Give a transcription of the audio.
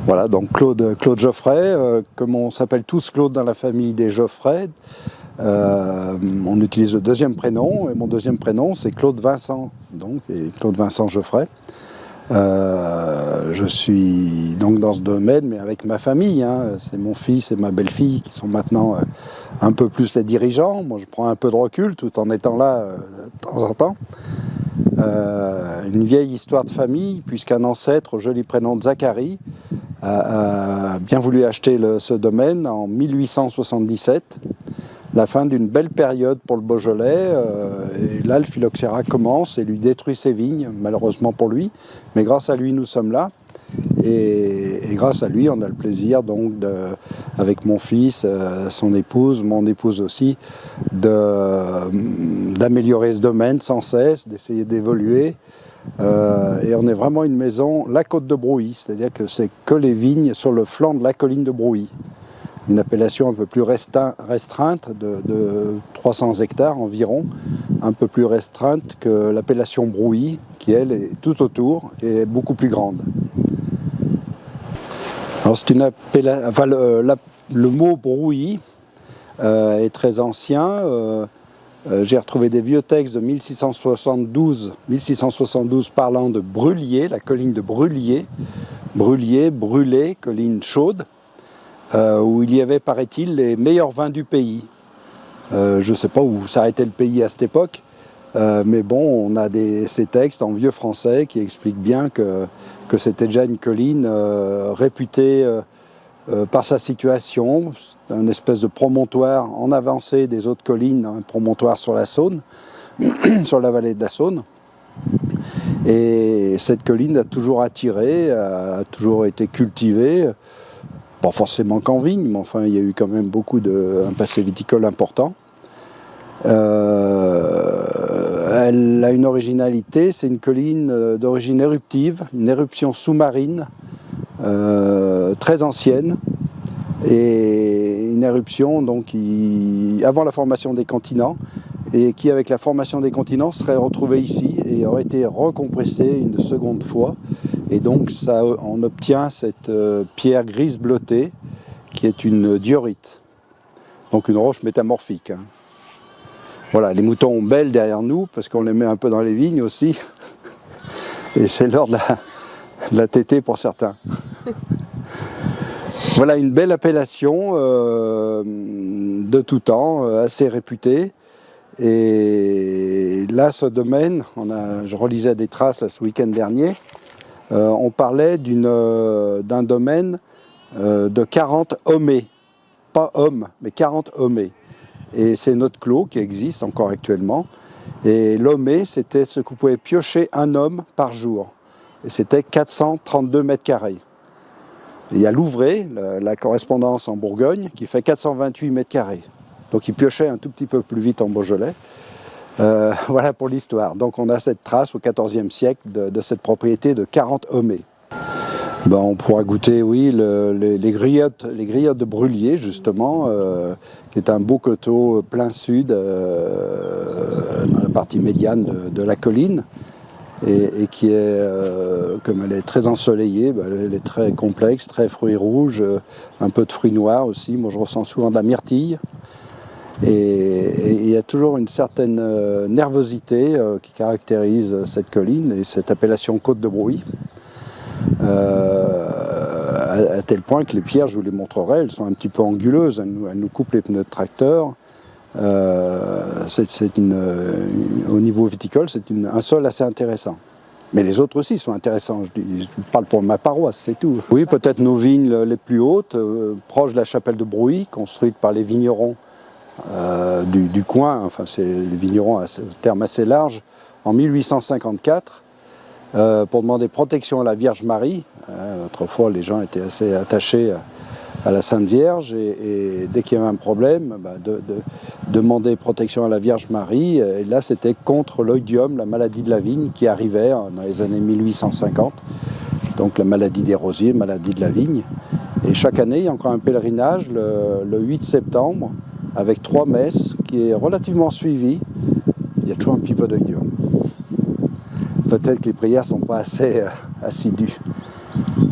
Voilà, donc Claude Geoffray, comme on s'appelle tous Claude dans la famille des Geoffray, on utilise le deuxième prénom, et mon deuxième prénom c'est Claude Vincent, donc, et Claude Vincent Geoffray. Je suis donc dans ce domaine, mais avec ma famille, hein. C'est mon fils et ma belle-fille qui sont maintenant un peu plus les dirigeants. Moi je prends un peu de recul tout en étant là de temps en temps. Une vieille histoire de famille, puisqu'un ancêtre au joli prénom de Zacharie a bien voulu acheter ce domaine en 1877, la fin d'une belle période pour le Beaujolais, et là le phylloxéra commence et lui détruit ses vignes, malheureusement pour lui, mais grâce à lui nous sommes là, et grâce à lui on a le plaisir donc avec mon fils, son épouse, mon épouse aussi, d'améliorer ce domaine sans cesse, d'essayer d'évoluer. Et on est vraiment une maison, la côte de Brouilly, c'est-à-dire que c'est que les vignes sur le flanc de la colline de Brouilly. Une appellation un peu plus restreinte, de 300 hectares environ, un peu plus restreinte que l'appellation Brouilly, qui elle est tout autour et est beaucoup plus grande. Alors c'est une appellation, enfin le mot Brouilly est très ancien. J'ai retrouvé des vieux textes de 1672 parlant de Brûlier, la colline de Brûlier, brûlé, colline chaude, où il y avait, paraît-il, les meilleurs vins du pays. Je ne sais pas où s'arrêtait le pays à cette époque, mais bon, on a ces textes en vieux français qui expliquent bien que c'était déjà une colline réputée par sa situation, un espèce de promontoire en avancée des autres collines, un promontoire sur la Saône, sur la vallée de la Saône. Et cette colline a toujours attiré, a toujours été cultivée, pas forcément qu'en vigne, mais enfin il y a eu quand même un passé viticole important. Elle a une originalité, c'est une colline d'origine éruptive, une éruption sous-marine, très ancienne, et une éruption donc avant la formation des continents, et qui avec la formation des continents serait retrouvée ici et aurait été recompressée une seconde fois, et donc on obtient cette pierre grise bleutée qui est une diorite, donc une roche métamorphique, hein. Voilà, les moutons bêlent derrière nous parce qu'on les met un peu dans les vignes aussi, et c'est l'heure de la tétée pour certains. Voilà une belle appellation de tout temps, assez réputée. Et là, ce domaine, je relisais des traces là, ce week-end dernier, on parlait d'un domaine de 40 homées, pas hommes, mais 40 homées. Et c'est notre clos qui existe encore actuellement. Et l'homée, c'était ce que pouvait piocher un homme par jour. Et c'était 432 mètres carrés. Il y a Louvray, la correspondance en Bourgogne, qui fait 428 mètres carrés. Donc il piochait un tout petit peu plus vite en Beaujolais. Voilà pour l'histoire. Donc on a cette trace au XIVe siècle de cette propriété de 40 homées. Ben, on pourra goûter, oui, les griottes de Brûlier, justement, qui est un beau coteau plein sud, dans la partie médiane de la colline, et qui est, comme elle est très ensoleillée, ben, elle est très complexe, très fruits rouges, un peu de fruits noirs aussi. Moi, je ressens souvent de la myrtille. Et il y a toujours une certaine nervosité qui caractérise cette colline et cette appellation Côte de Brouilly. À tel point que les pierres, je vous les montrerai, elles sont un petit peu anguleuses, elles nous coupent les pneus de tracteur. Au niveau viticole, c'est un sol assez intéressant. Mais les autres aussi sont intéressants, je parle pour ma paroisse, c'est tout. Oui, peut-être nos vignes les plus hautes, proches de la chapelle de Brouilly, construite par les vignerons du coin, enfin c'est les vignerons à terme assez large, en 1854. Pour demander protection à la Vierge Marie. Autrefois, les gens étaient assez attachés à la Sainte Vierge, et dès qu'il y avait un problème, de demander protection à la Vierge Marie. Et là, c'était contre l'oïdium, la maladie de la vigne, qui arrivait dans les années 1850. Donc la maladie des rosiers, maladie de la vigne. Et chaque année, il y a encore un pèlerinage le 8 septembre, avec 3 messes, qui est relativement suivi. Il y a toujours un petit peu d'oïdium. Peut-être que les prières ne sont pas assez assidues.